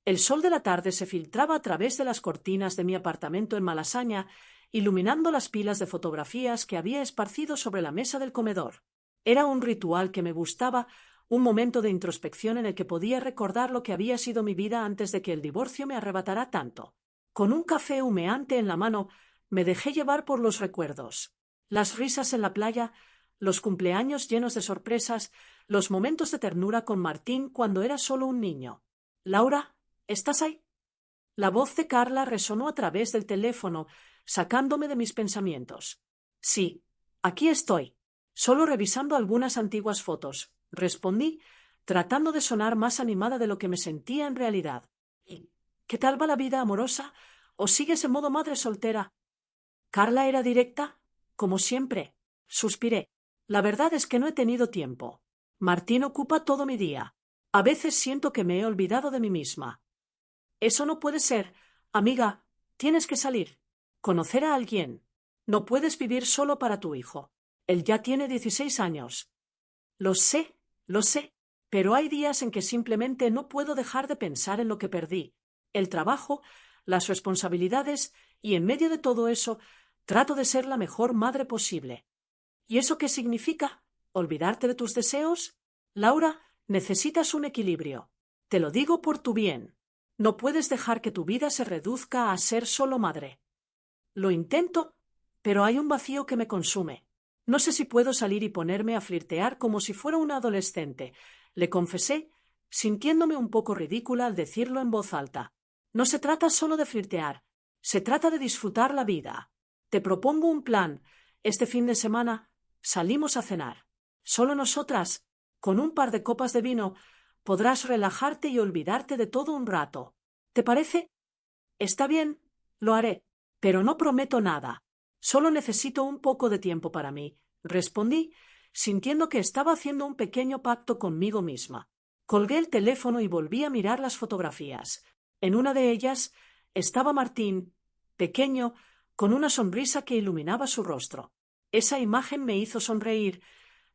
El sol de la tarde se filtraba a través de las cortinas de mi apartamento en Malasaña, iluminando las pilas de fotografías que había esparcido sobre la mesa del comedor. Era un ritual que me gustaba, un momento de introspección en el que podía recordar lo que había sido mi vida antes de que el divorcio me arrebatara tanto. Con un café humeante en la mano, me dejé llevar por los recuerdos. Las risas en la playa, los cumpleaños llenos de sorpresas, los momentos de ternura con Martín cuando era solo un niño. «Laura, ¿estás ahí?». La voz de Carla resonó a través del teléfono, sacándome de mis pensamientos. «Sí, aquí estoy. Solo revisando algunas antiguas fotos», respondí, tratando de sonar más animada de lo que me sentía en realidad. «¿Y qué tal va la vida amorosa? ¿O sigues en modo madre soltera?». Carla era directa, como siempre. Suspiré. «La verdad es que no he tenido tiempo. Martín ocupa todo mi día. A veces siento que me he olvidado de mí misma». «Eso no puede ser. Amiga, tienes que salir. Conocer a alguien. No puedes vivir solo para tu hijo. Él ya tiene 16 años». Lo sé, pero hay días en que simplemente no puedo dejar de pensar en lo que perdí. El trabajo, las responsabilidades, y en medio de todo eso, trato de ser la mejor madre posible. ¿Y eso qué significa? ¿Olvidarte de tus deseos? Laura, necesitas un equilibrio. Te lo digo por tu bien. No puedes dejar que tu vida se reduzca a ser solo madre. Lo intento, pero hay un vacío que me consume. No sé si puedo salir y ponerme a flirtear como si fuera una adolescente, le confesé, sintiéndome un poco ridícula al decirlo en voz alta. No se trata solo de flirtear, se trata de disfrutar la vida. Te propongo un plan. Este fin de semana salimos a cenar. Solo nosotras, con un par de copas de vino, podrás relajarte y olvidarte de todo un rato. ¿Te parece? Está bien, lo haré, pero no prometo nada. Solo necesito un poco de tiempo para mí, respondí, sintiendo que estaba haciendo un pequeño pacto conmigo misma. Colgué el teléfono y volví a mirar las fotografías. En una de ellas estaba Martín, pequeño, con una sonrisa que iluminaba su rostro. Esa imagen me hizo sonreír,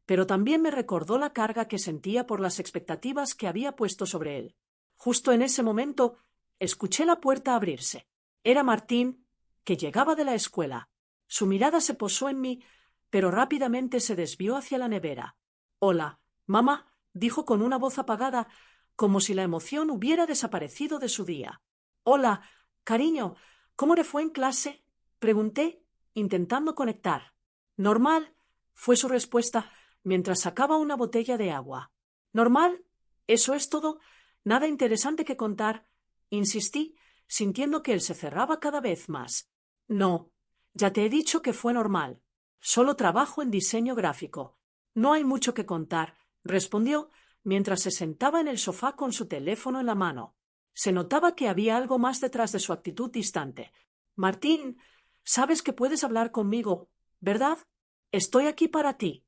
pero también me recordó la carga que sentía por las expectativas que había puesto sobre él. Justo en ese momento, escuché la puerta abrirse. Era Martín, que llegaba de la escuela. Su mirada se posó en mí, pero rápidamente se desvió hacia la nevera. «Hola, mamá», dijo con una voz apagada, como si la emoción hubiera desaparecido de su día. «Hola, cariño, ¿cómo le fue en clase?», pregunté, intentando conectar. «Normal», fue su respuesta, mientras sacaba una botella de agua. «¿Normal? ¿Eso es todo? ¿Nada interesante que contar?», insistí, sintiendo que él se cerraba cada vez más. «No, ya te he dicho que fue normal. Solo trabajo en diseño gráfico. No hay mucho que contar», respondió, mientras se sentaba en el sofá con su teléfono en la mano. Se notaba que había algo más detrás de su actitud distante. «Martín, sabes que puedes hablar conmigo, ¿verdad? Estoy aquí para ti».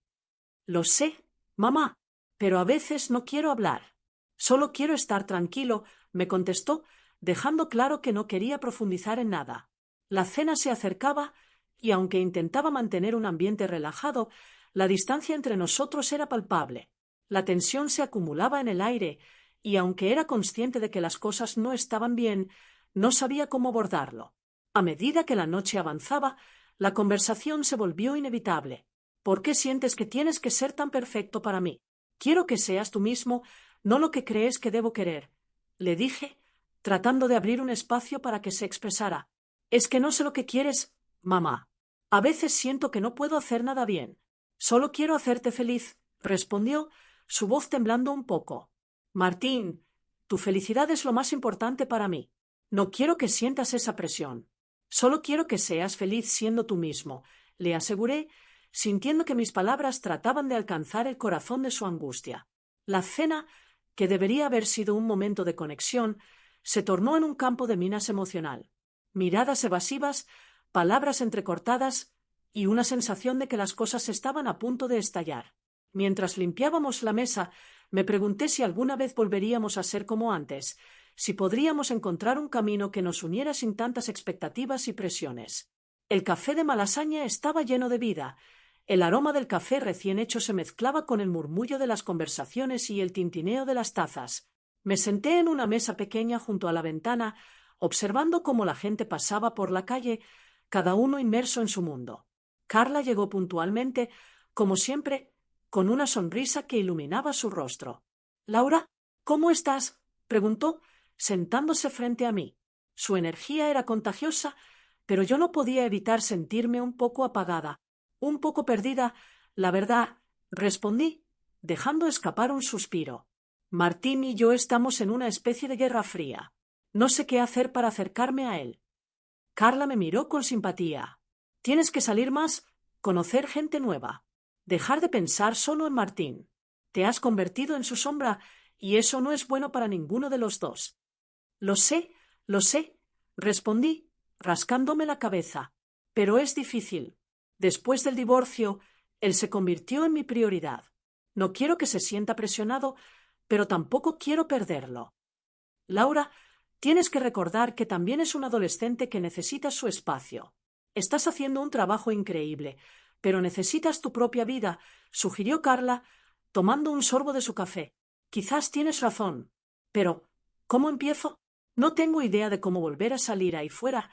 «Lo sé, mamá, pero a veces no quiero hablar. Solo quiero estar tranquilo», me contestó, dejando claro que no quería profundizar en nada. La cena se acercaba y, aunque intentaba mantener un ambiente relajado, la distancia entre nosotros era palpable. La tensión se acumulaba en el aire y, aunque era consciente de que las cosas no estaban bien, no sabía cómo abordarlo. A medida que la noche avanzaba, la conversación se volvió inevitable. «¿Por qué sientes que tienes que ser tan perfecto para mí? Quiero que seas tú mismo, no lo que crees que debo querer», le dije, tratando de abrir un espacio para que se expresara. «Es que no sé lo que quieres, mamá. A veces siento que no puedo hacer nada bien. Solo quiero hacerte feliz», respondió, su voz temblando un poco. «Martín, tu felicidad es lo más importante para mí. No quiero que sientas esa presión. Solo quiero que seas feliz siendo tú mismo», le aseguré, sintiendo que mis palabras trataban de alcanzar el corazón de su angustia. La cena, que debería haber sido un momento de conexión, se tornó en un campo de minas emocional. Miradas evasivas, palabras entrecortadas y una sensación de que las cosas estaban a punto de estallar. Mientras limpiábamos la mesa, me pregunté si alguna vez volveríamos a ser como antes, si podríamos encontrar un camino que nos uniera sin tantas expectativas y presiones. El café de Malasaña estaba lleno de vida. El aroma del café recién hecho se mezclaba con el murmullo de las conversaciones y el tintineo de las tazas. Me senté en una mesa pequeña junto a la ventana, observando cómo la gente pasaba por la calle, cada uno inmerso en su mundo. Carla llegó puntualmente, como siempre, con una sonrisa que iluminaba su rostro. «Laura, ¿cómo estás?», preguntó, sentándose frente a mí. Su energía era contagiosa, pero yo no podía evitar sentirme un poco apagada, un poco perdida. «La verdad», respondí, dejando escapar un suspiro. «Martín y yo estamos en una especie de guerra fría. No sé qué hacer para acercarme a él». Carla me miró con simpatía. «Tienes que salir más, conocer gente nueva, dejar de pensar solo en Martín. Te has convertido en su sombra y eso no es bueno para ninguno de los dos». Lo sé», respondí, rascándome la cabeza. «Pero es difícil. Después del divorcio, él se convirtió en mi prioridad. No quiero que se sienta presionado, pero tampoco quiero perderlo». «Laura, tienes que recordar que también es un adolescente que necesita su espacio. Estás haciendo un trabajo increíble, pero necesitas tu propia vida», sugirió Carla, tomando un sorbo de su café. «Quizás tienes razón. Pero, ¿cómo empiezo? No tengo idea de cómo volver a salir ahí fuera»,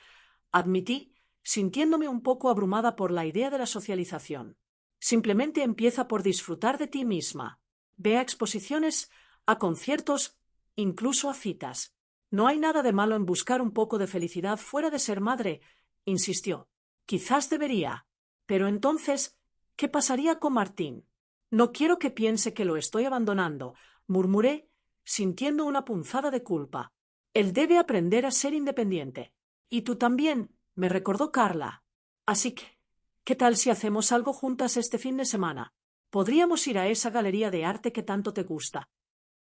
admití, sintiéndome un poco abrumada por la idea de la socialización. «Simplemente empieza por disfrutar de ti misma. Ve a exposiciones, a conciertos, incluso a citas. No hay nada de malo en buscar un poco de felicidad fuera de ser madre», insistió. «Quizás debería. Pero entonces, ¿qué pasaría con Martín? No quiero que piense que lo estoy abandonando», murmuré, sintiendo una punzada de culpa. «Él debe aprender a ser independiente. Y tú también», me recordó Carla. «Así que, ¿qué tal si hacemos algo juntas este fin de semana? Podríamos ir a esa galería de arte que tanto te gusta».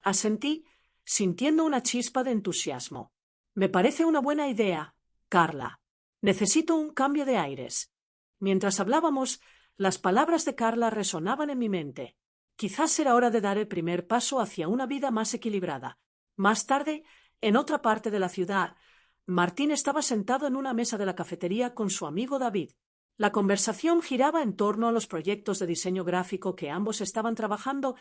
Asentí, sintiendo una chispa de entusiasmo. «Me parece una buena idea, Carla. Necesito un cambio de aires». Mientras hablábamos, las palabras de Carla resonaban en mi mente. Quizás era hora de dar el primer paso hacia una vida más equilibrada. Más tarde, en otra parte de la ciudad, Martín estaba sentado en una mesa de la cafetería con su amigo David. La conversación giraba en torno a los proyectos de diseño gráfico que ambos estaban trabajando,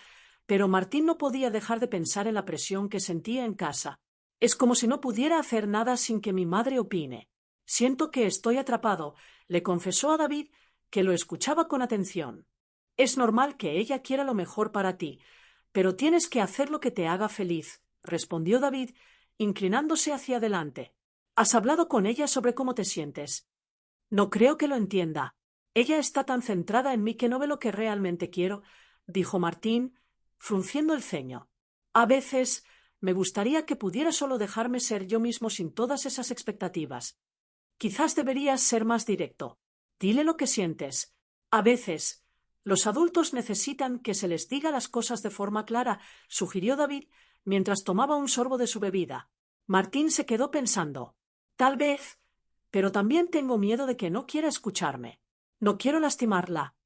pero Martín no podía dejar de pensar en la presión que sentía en casa. «Es como si no pudiera hacer nada sin que mi madre opine. Siento que estoy atrapado», le confesó a David, que lo escuchaba con atención. «Es normal que ella quiera lo mejor para ti, pero tienes que hacer lo que te haga feliz», respondió David, inclinándose hacia adelante. «¿Has hablado con ella sobre cómo te sientes?» «No creo que lo entienda. Ella está tan centrada en mí que no ve lo que realmente quiero», dijo Martín, frunciendo el ceño. «A veces me gustaría que pudiera solo dejarme ser yo mismo sin todas esas expectativas». «Quizás deberías ser más directo. Dile lo que sientes. A veces los adultos necesitan que se les diga las cosas de forma clara», sugirió David, mientras tomaba un sorbo de su bebida. Martín se quedó pensando. «Tal vez, pero también tengo miedo de que no quiera escucharme. No quiero lastimarla».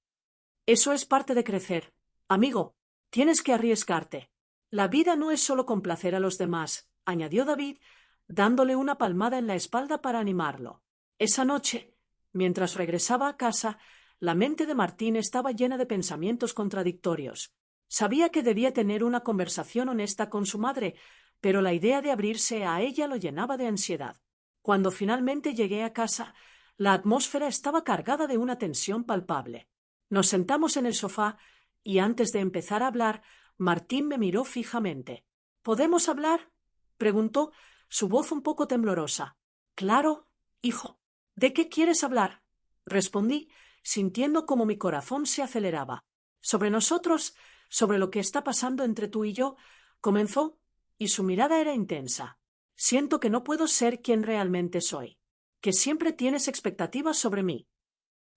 «Eso es parte de crecer. Amigo, tienes que arriesgarte. La vida no es solo complacer a los demás», añadió David, dándole una palmada en la espalda para animarlo. Esa noche, mientras regresaba a casa, la mente de Martín estaba llena de pensamientos contradictorios. Sabía que debía tener una conversación honesta con su madre, pero la idea de abrirse a ella lo llenaba de ansiedad. Cuando finalmente llegué a casa, la atmósfera estaba cargada de una tensión palpable. Nos sentamos en el sofá y antes de empezar a hablar, Martín me miró fijamente. «¿Podemos hablar?», preguntó, su voz un poco temblorosa. «Claro, hijo. ¿De qué quieres hablar?», respondí, sintiendo como mi corazón se aceleraba. «Sobre nosotros, sobre lo que está pasando entre tú y yo», comenzó, y su mirada era intensa. «Siento que no puedo ser quien realmente soy, que siempre tienes expectativas sobre mí».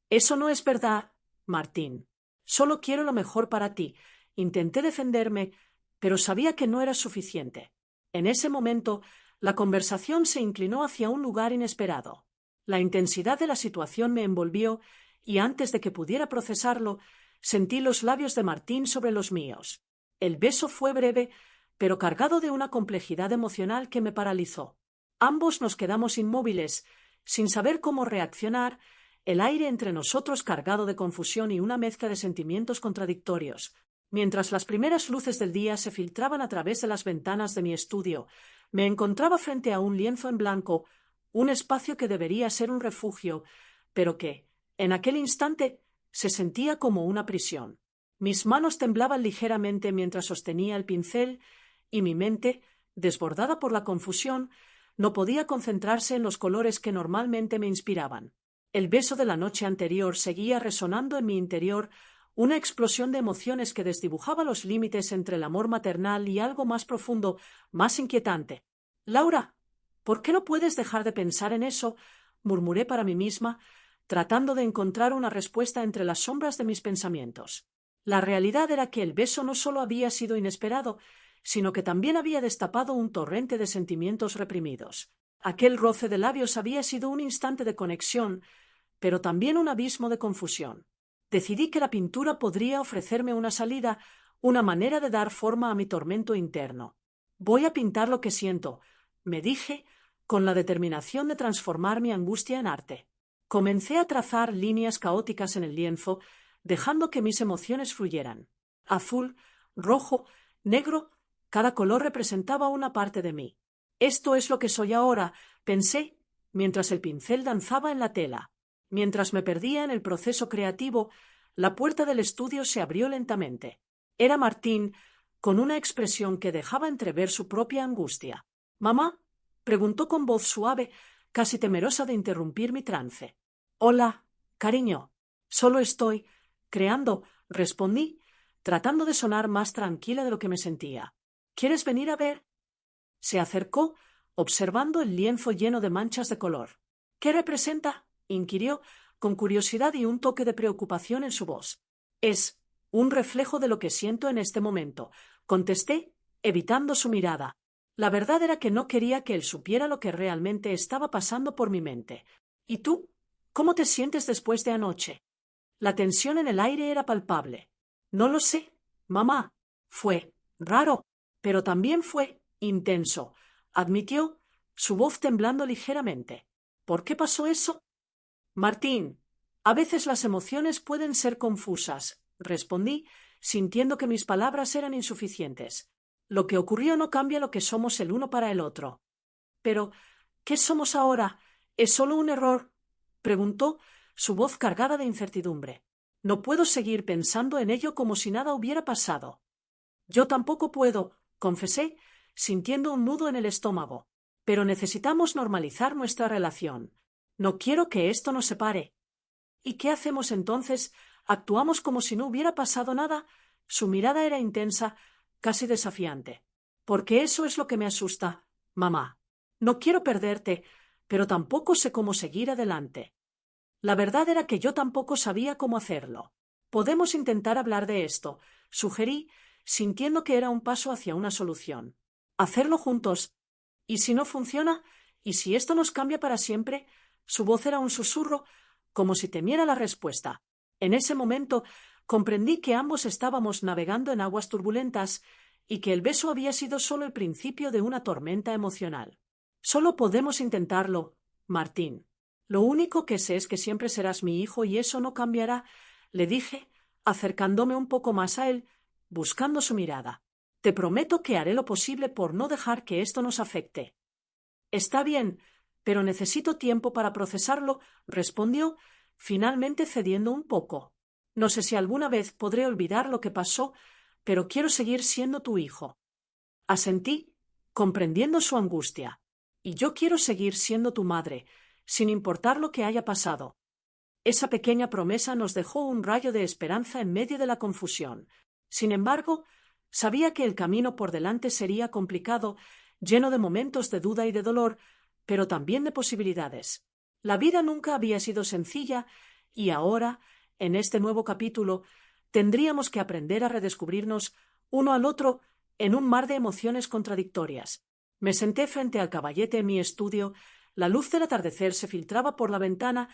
«Eso no es verdad, Martín. Solo quiero lo mejor para ti». Intenté defenderme, pero sabía que no era suficiente. En ese momento, la conversación se inclinó hacia un lugar inesperado. La intensidad de la situación me envolvió y antes de que pudiera procesarlo, sentí los labios de Martín sobre los míos. El beso fue breve, pero cargado de una complejidad emocional que me paralizó. Ambos nos quedamos inmóviles, sin saber cómo reaccionar, el aire entre nosotros cargado de confusión y una mezcla de sentimientos contradictorios. Mientras las primeras luces del día se filtraban a través de las ventanas de mi estudio, me encontraba frente a un lienzo en blanco, un espacio que debería ser un refugio, pero que, en aquel instante, se sentía como una prisión. Mis manos temblaban ligeramente mientras sostenía el pincel y mi mente, desbordada por la confusión, no podía concentrarse en los colores que normalmente me inspiraban. El beso de la noche anterior seguía resonando en mi interior, una explosión de emociones que desdibujaba los límites entre el amor maternal y algo más profundo, más inquietante. «Laura, ¿por qué no puedes dejar de pensar en eso?», murmuré para mí misma, tratando de encontrar una respuesta entre las sombras de mis pensamientos. La realidad era que el beso no solo había sido inesperado, sino que también había destapado un torrente de sentimientos reprimidos. Aquel roce de labios había sido un instante de conexión, pero también un abismo de confusión. Decidí que la pintura podría ofrecerme una salida, una manera de dar forma a mi tormento interno. «Voy a pintar lo que siento», me dije, con la determinación de transformar mi angustia en arte. Comencé a trazar líneas caóticas en el lienzo, dejando que mis emociones fluyeran. Azul, rojo, negro, cada color representaba una parte de mí. «Esto es lo que soy ahora», pensé, mientras el pincel danzaba en la tela. Mientras me perdía en el proceso creativo, la puerta del estudio se abrió lentamente. Era Martín, con una expresión que dejaba entrever su propia angustia. «¿Mamá?», preguntó con voz suave, casi temerosa de interrumpir mi trance. «Hola, cariño. Solo estoy creando», respondí, tratando de sonar más tranquila de lo que me sentía. «¿Quieres venir a ver?». Se acercó, observando el lienzo lleno de manchas de color. «¿Qué representa?», inquirió, con curiosidad y un toque de preocupación en su voz. «Es un reflejo de lo que siento en este momento», contesté, evitando su mirada. La verdad era que no quería que él supiera lo que realmente estaba pasando por mi mente. «¿Y tú? ¿Cómo te sientes después de anoche?». La tensión en el aire era palpable. «No lo sé, mamá. Fue raro, pero también fue intenso», admitió, su voz temblando ligeramente. «¿Por qué pasó eso?». «Martín, a veces las emociones pueden ser confusas», respondí, sintiendo que mis palabras eran insuficientes. «Lo que ocurrió no cambia lo que somos el uno para el otro». «Pero, ¿qué somos ahora? ¿Es solo un error?», preguntó, su voz cargada de incertidumbre. «No puedo seguir pensando en ello como si nada hubiera pasado». «Yo tampoco puedo», confesé, sintiendo un nudo en el estómago. «Pero necesitamos normalizar nuestra relación. No quiero que esto nos separe». «¿Y qué hacemos entonces? ¿Actuamos como si no hubiera pasado nada?». Su mirada era intensa, casi desafiante. «Porque eso es lo que me asusta, mamá. No quiero perderte, pero tampoco sé cómo seguir adelante». La verdad era que yo tampoco sabía cómo hacerlo. «Podemos intentar hablar de esto», sugerí, sintiendo que era un paso hacia una solución. «Hacerlo juntos. ¿Y si no funciona? ¿Y si esto nos cambia para siempre?». Su voz era un susurro, como si temiera la respuesta. En ese momento comprendí que ambos estábamos navegando en aguas turbulentas y que el beso había sido solo el principio de una tormenta emocional. «Solo podemos intentarlo, Martín. Lo único que sé es que siempre serás mi hijo y eso no cambiará», le dije, acercándome un poco más a él, buscando su mirada. «Te prometo que haré lo posible por no dejar que esto nos afecte». «Está bien, pero necesito tiempo para procesarlo», respondió, finalmente cediendo un poco. «No sé si alguna vez podré olvidar lo que pasó, pero quiero seguir siendo tu hijo». Asentí, comprendiendo su angustia. «Y yo quiero seguir siendo tu madre, sin importar lo que haya pasado». Esa pequeña promesa nos dejó un rayo de esperanza en medio de la confusión. Sin embargo, sabía que el camino por delante sería complicado, lleno de momentos de duda y de dolor, pero también de posibilidades. La vida nunca había sido sencilla y ahora, en este nuevo capítulo, tendríamos que aprender a redescubrirnos uno al otro en un mar de emociones contradictorias. Me senté frente al caballete en mi estudio, la luz del atardecer se filtraba por la ventana,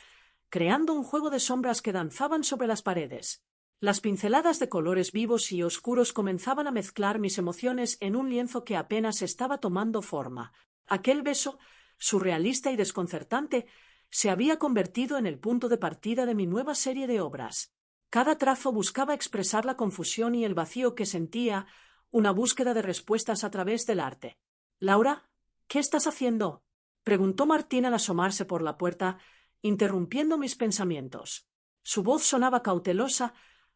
creando un juego de sombras que danzaban sobre las paredes. Las pinceladas de colores vivos y oscuros comenzaban a mezclar mis emociones en un lienzo que apenas estaba tomando forma. Aquel beso, surrealista y desconcertante, se había convertido en el punto de partida de mi nueva serie de obras. Cada trazo buscaba expresar la confusión y el vacío que sentía, una búsqueda de respuestas a través del arte. —Laura, ¿qué estás haciendo? —preguntó Martín al asomarse por la puerta, interrumpiendo mis pensamientos. Su voz sonaba cautelosa,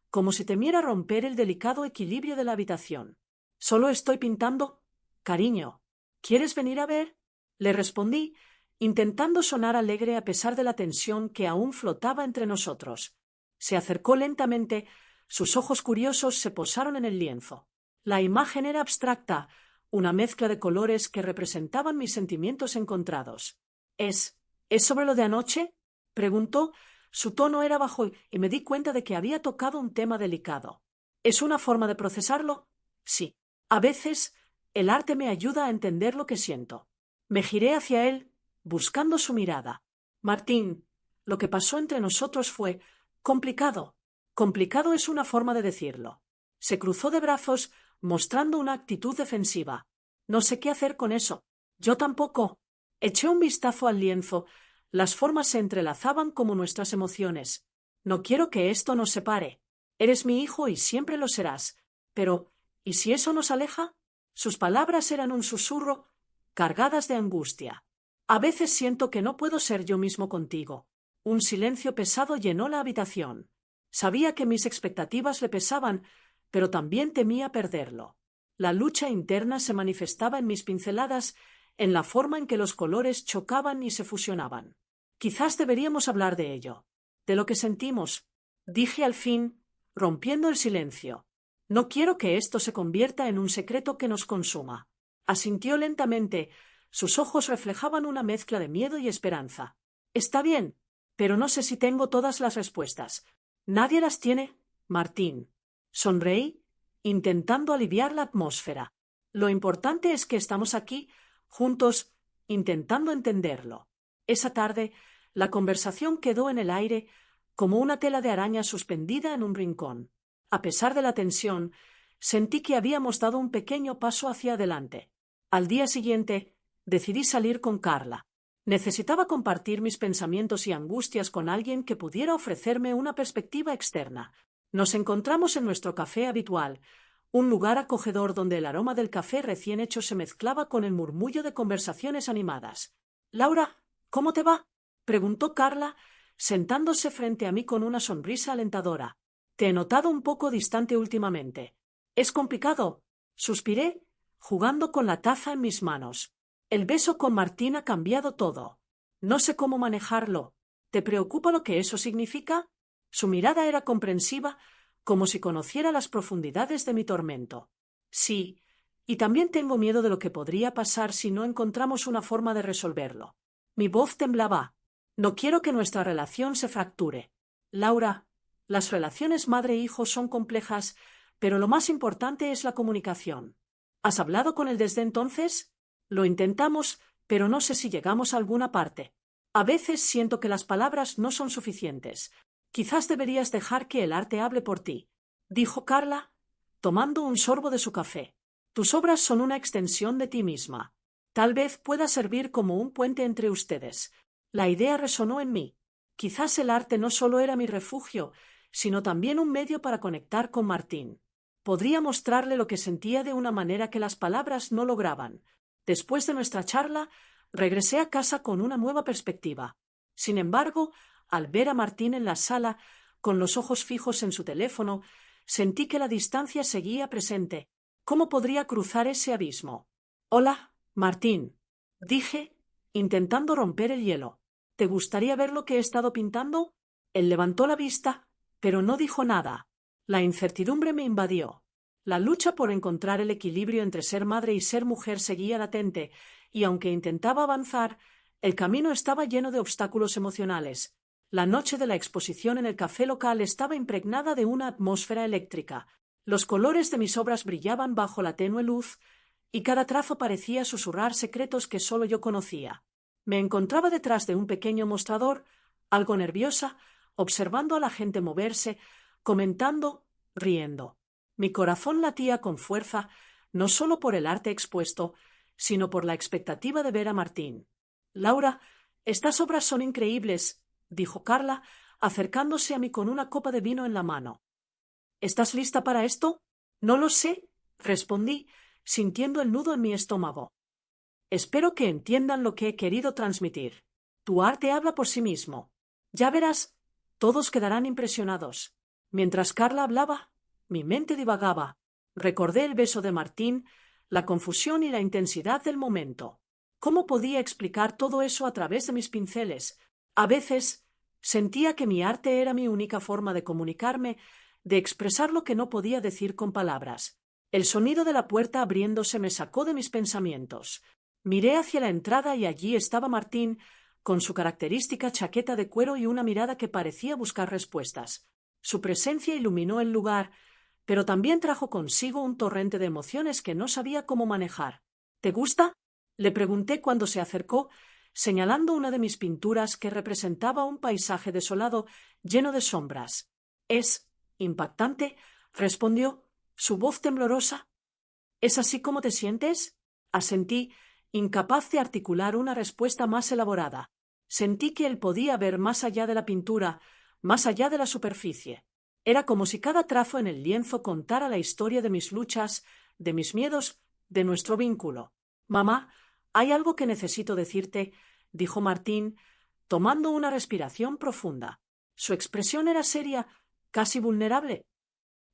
como si temiera romper el delicado equilibrio de la habitación. —Solo estoy pintando, cariño. ¿Quieres venir a ver? Le respondí, intentando sonar alegre a pesar de la tensión que aún flotaba entre nosotros. Se acercó lentamente, sus ojos curiosos se posaron en el lienzo. La imagen era abstracta, una mezcla de colores que representaban mis sentimientos encontrados. ¿Es sobre lo de anoche? Preguntó. Su tono era bajo y me di cuenta de que había tocado un tema delicado. ¿Es una forma de procesarlo? Sí. A veces el arte me ayuda a entender lo que siento. Me giré hacia él, buscando su mirada. Martín, lo que pasó entre nosotros fue complicado. Complicado es una forma de decirlo. Se cruzó de brazos, mostrando una actitud defensiva. No sé qué hacer con eso. Yo tampoco. Eché un vistazo al lienzo. Las formas se entrelazaban como nuestras emociones. No quiero que esto nos separe. Eres mi hijo y siempre lo serás. Pero, ¿y si eso nos aleja? Sus palabras eran un susurro, cargadas de angustia. A veces siento que no puedo ser yo mismo contigo. Un silencio pesado llenó la habitación. Sabía que mis expectativas le pesaban, pero también temía perderlo. La lucha interna se manifestaba en mis pinceladas, en la forma en que los colores chocaban y se fusionaban. Quizás deberíamos hablar de ello, de lo que sentimos, dije al fin, rompiendo el silencio. No quiero que esto se convierta en un secreto que nos consuma. Asintió lentamente, sus ojos reflejaban una mezcla de miedo y esperanza. Está bien, pero no sé si tengo todas las respuestas. Nadie las tiene, Martín. Sonreí, intentando aliviar la atmósfera. Lo importante es que estamos aquí, juntos, intentando entenderlo. Esa tarde, la conversación quedó en el aire como una tela de araña suspendida en un rincón. A pesar de la tensión, sentí que habíamos dado un pequeño paso hacia adelante. Al día siguiente, decidí salir con Carla. Necesitaba compartir mis pensamientos y angustias con alguien que pudiera ofrecerme una perspectiva externa. Nos encontramos en nuestro café habitual, un lugar acogedor donde el aroma del café recién hecho se mezclaba con el murmullo de conversaciones animadas. —Laura, ¿cómo te va? —preguntó Carla, sentándose frente a mí con una sonrisa alentadora. Te he notado un poco distante últimamente. —Es complicado —suspiré, jugando con la taza en mis manos. El beso con Martín ha cambiado todo. No sé cómo manejarlo. ¿Te preocupa lo que eso significa? Su mirada era comprensiva, como si conociera las profundidades de mi tormento. Sí, y también tengo miedo de lo que podría pasar si no encontramos una forma de resolverlo. Mi voz temblaba. No quiero que nuestra relación se fracture. Laura, las relaciones madre-hijo son complejas, pero lo más importante es la comunicación. ¿Has hablado con él desde entonces? Lo intentamos, pero no sé si llegamos a alguna parte. A veces siento que las palabras no son suficientes. Quizás deberías dejar que el arte hable por ti, dijo Carla, tomando un sorbo de su café. Tus obras son una extensión de ti misma. Tal vez pueda servir como un puente entre ustedes. La idea resonó en mí. Quizás el arte no solo era mi refugio, sino también un medio para conectar con Martín. Podría mostrarle lo que sentía de una manera que las palabras no lograban. Después de nuestra charla, regresé a casa con una nueva perspectiva. Sin embargo, al ver a Martín en la sala, con los ojos fijos en su teléfono, sentí que la distancia seguía presente. ¿Cómo podría cruzar ese abismo? Hola, Martín, dije, intentando romper el hielo. ¿Te gustaría ver lo que he estado pintando? Él levantó la vista, pero no dijo nada. La incertidumbre me invadió. La lucha por encontrar el equilibrio entre ser madre y ser mujer seguía latente, y aunque intentaba avanzar, el camino estaba lleno de obstáculos emocionales. La noche de la exposición en el café local estaba impregnada de una atmósfera eléctrica. Los colores de mis obras brillaban bajo la tenue luz, y cada trazo parecía susurrar secretos que solo yo conocía. Me encontraba detrás de un pequeño mostrador, algo nerviosa, observando a la gente moverse, comentando, riendo. Mi corazón latía con fuerza, no solo por el arte expuesto, sino por la expectativa de ver a Martín. Laura, estas obras son increíbles, dijo Carla, acercándose a mí con una copa de vino en la mano. ¿Estás lista para esto? No lo sé, respondí, sintiendo el nudo en mi estómago. Espero que entiendan lo que he querido transmitir. Tu arte habla por sí mismo. Ya verás, todos quedarán impresionados. Mientras Carla hablaba, mi mente divagaba. Recordé el beso de Martín, la confusión y la intensidad del momento. ¿Cómo podía explicar todo eso a través de mis pinceles? A veces sentía que mi arte era mi única forma de comunicarme, de expresar lo que no podía decir con palabras. El sonido de la puerta abriéndose me sacó de mis pensamientos. Miré hacia la entrada y allí estaba Martín, con su característica chaqueta de cuero y una mirada que parecía buscar respuestas. Su presencia iluminó el lugar, pero también trajo consigo un torrente de emociones que no sabía cómo manejar. ¿Te gusta?, le pregunté cuando se acercó, señalando una de mis pinturas que representaba un paisaje desolado lleno de sombras. «Es impactante», respondió, su voz temblorosa. «¿Es así como te sientes?», asentí, incapaz de articular una respuesta más elaborada. Sentí que él podía ver más allá de la pintura, más allá de la superficie. Era como si cada trazo en el lienzo contara la historia de mis luchas, de mis miedos, de nuestro vínculo. «Mamá, hay algo que necesito decirte», dijo Martín, tomando una respiración profunda. Su expresión era seria, casi vulnerable.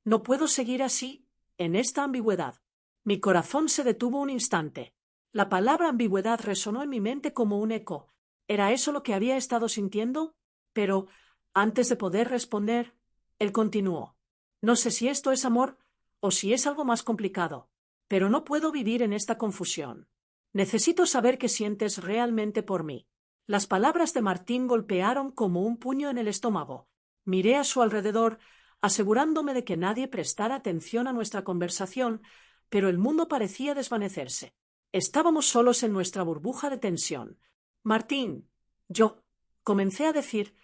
«No puedo seguir así, en esta ambigüedad». Mi corazón se detuvo un instante. La palabra ambigüedad resonó en mi mente como un eco. ¿Era eso lo que había estado sintiendo? Pero, antes de poder responder, él continuó. «No sé si esto es amor o si es algo más complicado, pero no puedo vivir en esta confusión. Necesito saber qué sientes realmente por mí». Las palabras de Martín golpearon como un puño en el estómago. Miré a su alrededor, asegurándome de que nadie prestara atención a nuestra conversación, pero el mundo parecía desvanecerse. Estábamos solos en nuestra burbuja de tensión. «Martín», yo comencé a decir,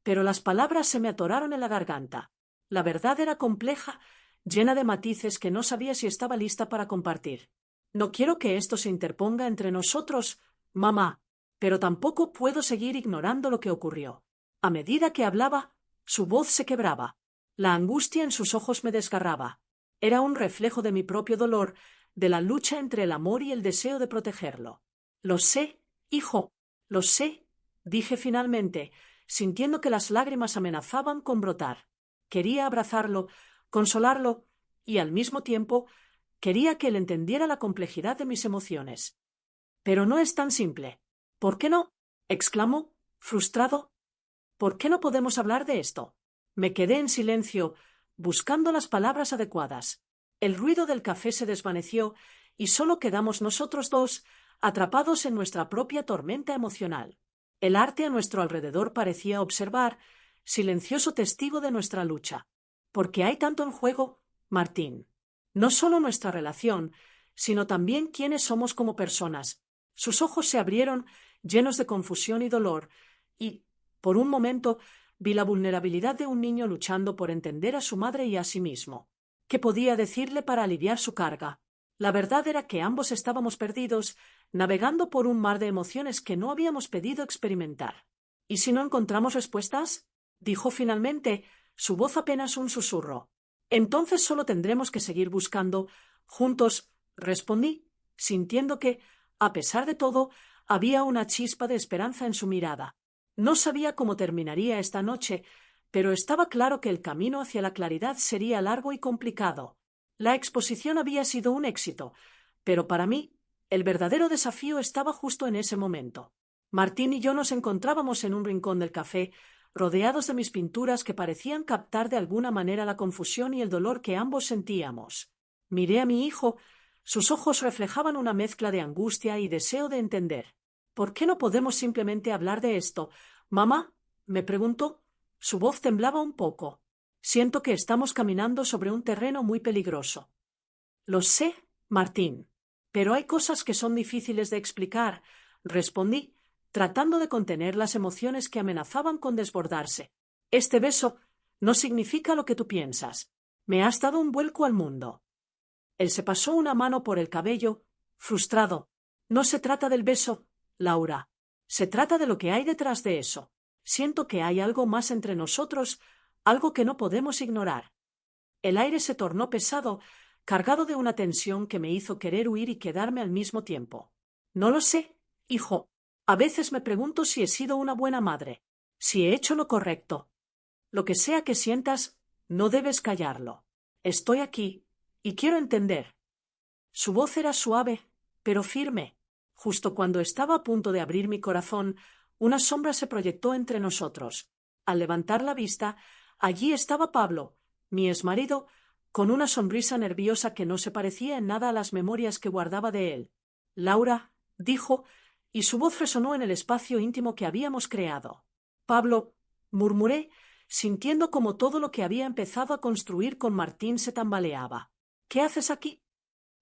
pero las palabras se me atoraron en la garganta. La verdad era compleja, llena de matices que no sabía si estaba lista para compartir. «No quiero que esto se interponga entre nosotros, mamá, pero tampoco puedo seguir ignorando lo que ocurrió». A medida que hablaba, su voz se quebraba. La angustia en sus ojos me desgarraba. Era un reflejo de mi propio dolor, de la lucha entre el amor y el deseo de protegerlo. «Lo sé, hijo, lo sé», dije finalmente, sintiendo que las lágrimas amenazaban con brotar. Quería abrazarlo, consolarlo y, al mismo tiempo, quería que él entendiera la complejidad de mis emociones. «Pero no es tan simple». «¿Por qué no?», exclamó, frustrado. «¿Por qué no podemos hablar de esto?». Me quedé en silencio, buscando las palabras adecuadas. El ruido del café se desvaneció y solo quedamos nosotros dos, atrapados en nuestra propia tormenta emocional. El arte a nuestro alrededor parecía observar, silencioso testigo de nuestra lucha. «¿Por qué hay tanto en juego, Martín? No solo nuestra relación, sino también quiénes somos como personas». Sus ojos se abrieron, llenos de confusión y dolor, y, por un momento, vi la vulnerabilidad de un niño luchando por entender a su madre y a sí mismo. ¿Qué podía decirle para aliviar su carga? La verdad era que ambos estábamos perdidos, navegando por un mar de emociones que no habíamos pedido experimentar. «¿Y si no encontramos respuestas?», dijo finalmente, su voz apenas un susurro. «Entonces solo tendremos que seguir buscando, juntos», respondí, sintiendo que, a pesar de todo, había una chispa de esperanza en su mirada. No sabía cómo terminaría esta noche, pero estaba claro que el camino hacia la claridad sería largo y complicado. La exposición había sido un éxito, pero para mí el verdadero desafío estaba justo en ese momento. Martín y yo nos encontrábamos en un rincón del café, rodeados de mis pinturas que parecían captar de alguna manera la confusión y el dolor que ambos sentíamos. Miré a mi hijo. Sus ojos reflejaban una mezcla de angustia y deseo de entender. «¿Por qué no podemos simplemente hablar de esto, mamá?», me preguntó. Su voz temblaba un poco. «Siento que estamos caminando sobre un terreno muy peligroso». «Lo sé, Martín, pero hay cosas que son difíciles de explicar», respondí, tratando de contener las emociones que amenazaban con desbordarse. «Este beso no significa lo que tú piensas. Me has dado un vuelco al mundo». Él se pasó una mano por el cabello, frustrado. «No se trata del beso, Laura. Se trata de lo que hay detrás de eso. Siento que hay algo más entre nosotros, algo que no podemos ignorar. El aire se tornó pesado, cargado de una tensión que me hizo querer huir y quedarme al mismo tiempo. No lo sé, hijo. A veces me pregunto si he sido una buena madre, si he hecho lo correcto. Lo que sea que sientas, no debes callarlo. Estoy aquí, y quiero entender. Su voz era suave, pero firme. Justo cuando estaba a punto de abrir mi corazón, una sombra se proyectó entre nosotros. Al levantar la vista, allí estaba Pablo, mi exmarido, con una sonrisa nerviosa que no se parecía en nada a las memorias que guardaba de él. Laura, dijo, y su voz resonó en el espacio íntimo que habíamos creado. Pablo, murmuré, sintiendo como todo lo que había empezado a construir con Martín se tambaleaba. ¿Qué haces aquí?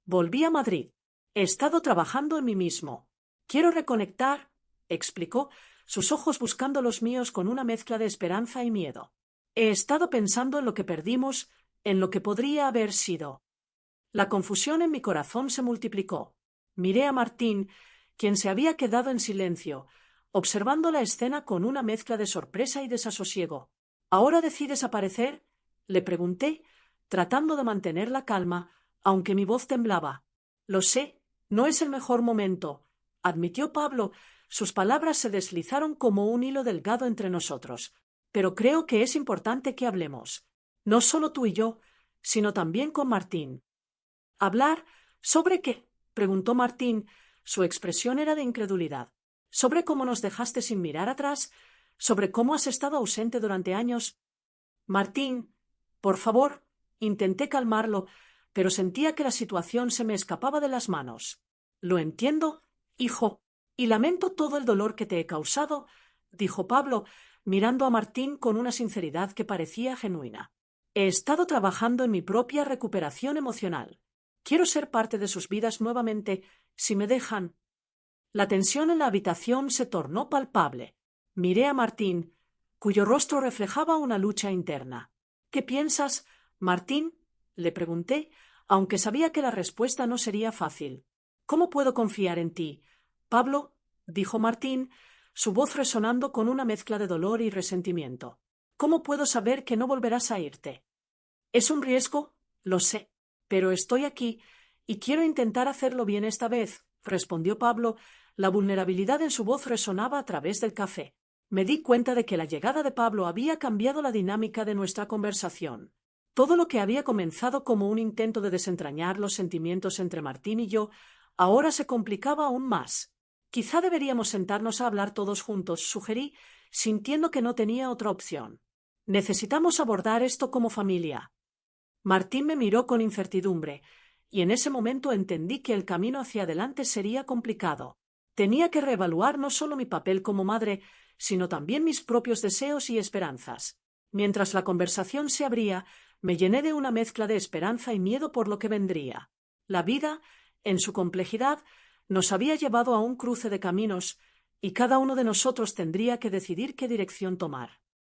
Volví a Madrid. He estado trabajando en mí mismo. Quiero reconectar, explicó, sus ojos buscando los míos con una mezcla de esperanza y miedo. He estado pensando en lo que perdimos, en lo que podría haber sido. La confusión en mi corazón se multiplicó. Miré a Martín, quien se había quedado en silencio, observando la escena con una mezcla de sorpresa y desasosiego. ¿Ahora decides aparecer? Le pregunté, tratando de mantener la calma, aunque mi voz temblaba. Lo sé, no es el mejor momento, admitió Pablo. Sus palabras se deslizaron como un hilo delgado entre nosotros. Pero creo que es importante que hablemos. No solo tú y yo, sino también con Martín. ¿Hablar? ¿Sobre qué? Preguntó Martín. Su expresión era de incredulidad. ¿Sobre cómo nos dejaste sin mirar atrás? ¿Sobre cómo has estado ausente durante años? Martín, por favor, intenté calmarlo, pero sentía que la situación se me escapaba de las manos. Lo entiendo, hijo, y lamento todo el dolor que te he causado, dijo Pablo, mirando a Martín con una sinceridad que parecía genuina. He estado trabajando en mi propia recuperación emocional. Quiero ser parte de sus vidas nuevamente, si me dejan. La tensión en la habitación se tornó palpable. Miré a Martín, cuyo rostro reflejaba una lucha interna. ¿Qué piensas, Martín? Le pregunté, aunque sabía que la respuesta no sería fácil. ¿Cómo puedo confiar en ti? Pablo, dijo Martín, su voz resonando con una mezcla de dolor y resentimiento. ¿Cómo puedo saber que no volverás a irte? Es un riesgo, lo sé, pero estoy aquí y quiero intentar hacerlo bien esta vez, respondió Pablo. La vulnerabilidad en su voz resonaba a través del café. Me di cuenta de que la llegada de Pablo había cambiado la dinámica de nuestra conversación. Todo lo que había comenzado como un intento de desentrañar los sentimientos entre Martín y yo, ahora se complicaba aún más. Quizá deberíamos sentarnos a hablar todos juntos, sugerí, sintiendo que no tenía otra opción. Necesitamos abordar esto como familia. Martín me miró con incertidumbre, y en ese momento entendí que el camino hacia adelante sería complicado. Tenía que reevaluar no solo mi papel como madre, sino también mis propios deseos y esperanzas. Mientras la conversación se abría, me llené de una mezcla de esperanza y miedo por lo que vendría. La vida, en su complejidad, nos había llevado a un cruce de caminos, y cada uno de nosotros tendría que decidir qué dirección tomar.